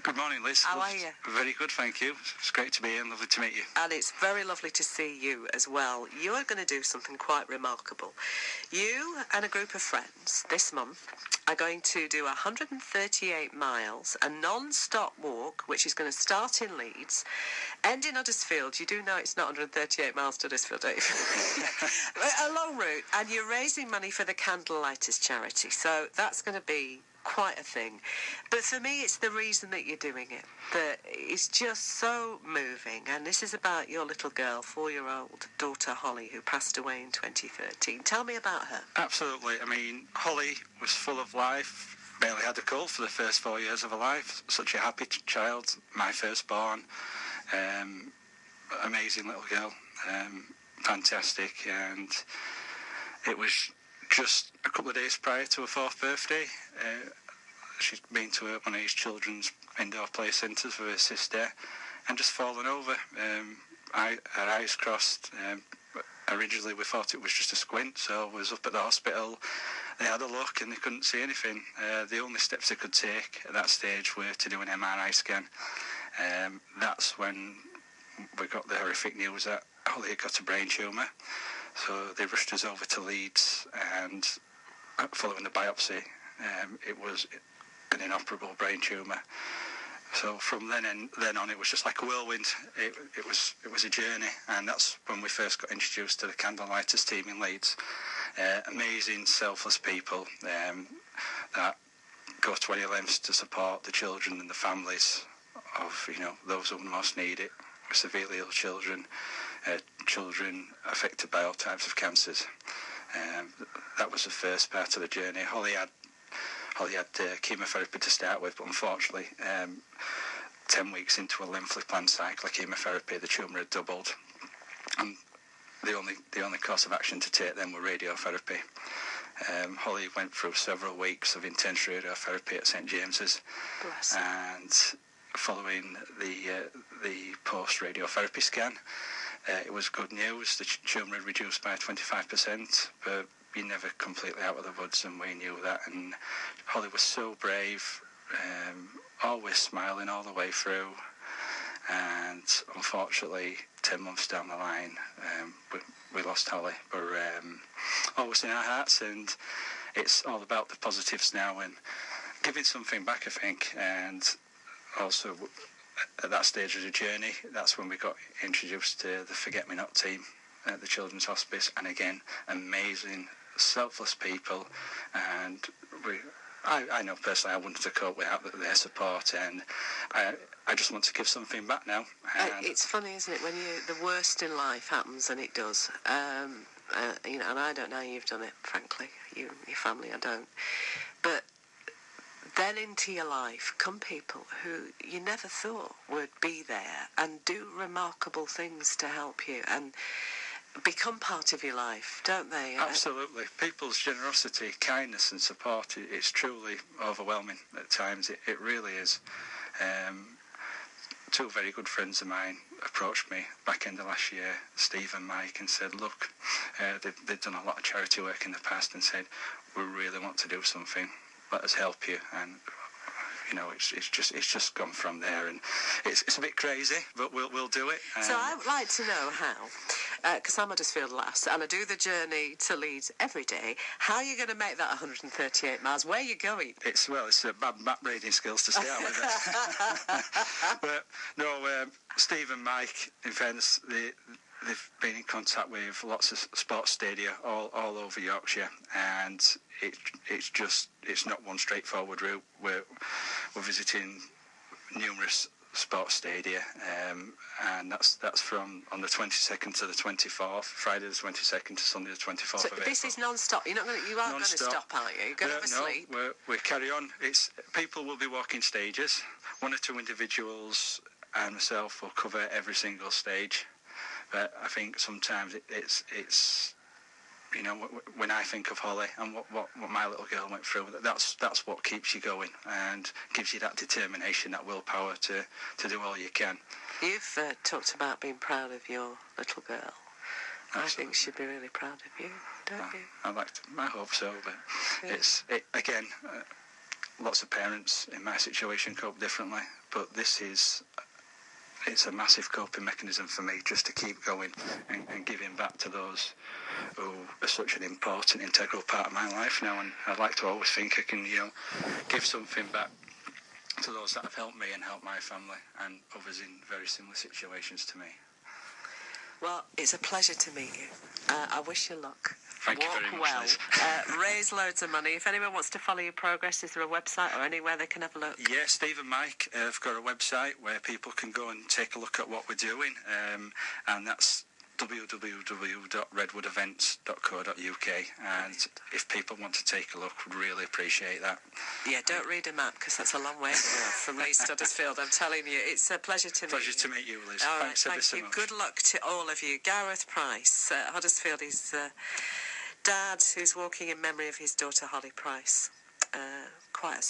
Good morning, Liz. How are you? Very good, thank you. It's great to be here and lovely to meet you. And it's very lovely to see you as well. You are going to do something quite remarkable. You and a group of friends this month are going to do 138 miles, a non-stop walk, which is going to start in Leeds, end in Huddersfield. You do know it's not 138 miles to Huddersfield, don't you? A long route, and you're raising money for the Candlelighters charity. So that's going to be quite a thing. But for me, it's the reason that you're doing it that is just so moving. And this is about your little girl, 4-year-old daughter Holly, who passed away in 2013. Tell me about her. Absolutely. I mean, Holly was full of life, barely had a cold for the first 4 years of her life. Such a happy child, my firstborn. Amazing little girl, fantastic. And it was just a couple of days prior to her 4th birthday. She'd been to one of his children's indoor play centres with her sister and just fallen over. Her eyes crossed. Originally we thought it was just a squint, so I was up at the hospital. They had a look and they couldn't see anything. The only steps they could take at that stage were to do an MRI scan. That's when we got the horrific news that Holly had got a brain tumour. So they rushed us over to Leeds, and following the biopsy, it was an inoperable brain tumour. So from then on, it was just like a whirlwind. It was a journey, and that's when we first got introduced to the Candlelighters team in Leeds. Amazing, selfless people that go to any lengths to support the children and the families of those who most need it. Severely ill children, children affected by all types of cancers. That was the first part of the journey. Holly had chemotherapy to start with, but unfortunately, 10 weeks into a lymphally planned cycle of chemotherapy, the tumour had doubled, and the only course of action to take then were radiotherapy. Holly went through several weeks of intense radiotherapy at St James's, and following the post-radiotherapy scan, it was good news. The tumour had reduced by 25%, but you're never completely out of the woods, and we knew that. And Holly was so brave, always smiling all the way through. And unfortunately, 10 months down the line, we lost Holly. But always in our hearts, and it's all about the positives now and giving something back, I think. And also, at that stage of the journey, that's when we got introduced to the Forget Me Not team at the Children's Hospice, and again, amazing, selfless people. And I know personally I wouldn't have coped without their support, and I just want to give something back now. It's funny, isn't it, when the worst in life happens, and it does. And I don't know how you've done it, frankly. You and your family, I don't. But then into your life come people who you never thought would be there and do remarkable things to help you and become part of your life, don't they? Absolutely. People's generosity, kindness and support, it's truly overwhelming at times. It really is. Two very good friends of mine approached me back end of last year, Steve and Mike, and said, look, they've done a lot of charity work in the past, and said, we really want to do something. Let us help you. And it's just gone from there, and it's a bit crazy, but we'll do it. So I would like to know how, because I'm Huddersfield lass, and I do the journey to Leeds every day. How are you going to make that 138 miles? Where are you going? It's a bad map reading skills to start with. But no, Steve and Mike, in fairness, they've been in contact with lots of sports stadia all over Yorkshire, and it's not one straightforward route. We're visiting numerous sports stadia, and that's from on the 22nd to the 24th, Friday the 22nd to Sunday the 24th of April. So this is non-stop. You aren't going to stop, are you? You're going to have a sleep. No, we carry on. People will be walking stages. One or two individuals and myself will cover every single stage. But I think sometimes it's when I think of Holly and what my little girl went through, that's what keeps you going and gives you that determination, that willpower to do all you can. You've talked about being proud of your little girl. Absolutely. I think she'd be really proud of you, don't you? I hope so, but again, lots of parents in my situation cope differently, but it's a massive coping mechanism for me, just to keep going and giving back to those who are such an important, integral part of my life now. And I'd like to always think I can, give something back to those that have helped me and helped my family and others in very similar situations to me. Well, it's a pleasure to meet you. I wish you luck. Thank you very much, well. Liz. Raise loads of money. If anyone wants to follow your progress, is there a website or anywhere they can have a look? Yeah, Steve and Mike have got a website where people can go and take a look at what we're doing, and that's www.redwoodevents.co.uk, and if people want to take a look, we'd really appreciate that. Yeah, don't read a map, because that's a long way from Leeds to Huddersfield. I'm telling you, it's a pleasure to meet you. Pleasure to meet you, Liz. All right, Thanks ever so thank you. much. Good luck to all of you. Gareth Price, Huddersfield, his dad, who's walking in memory of his daughter Holly Price. Quite a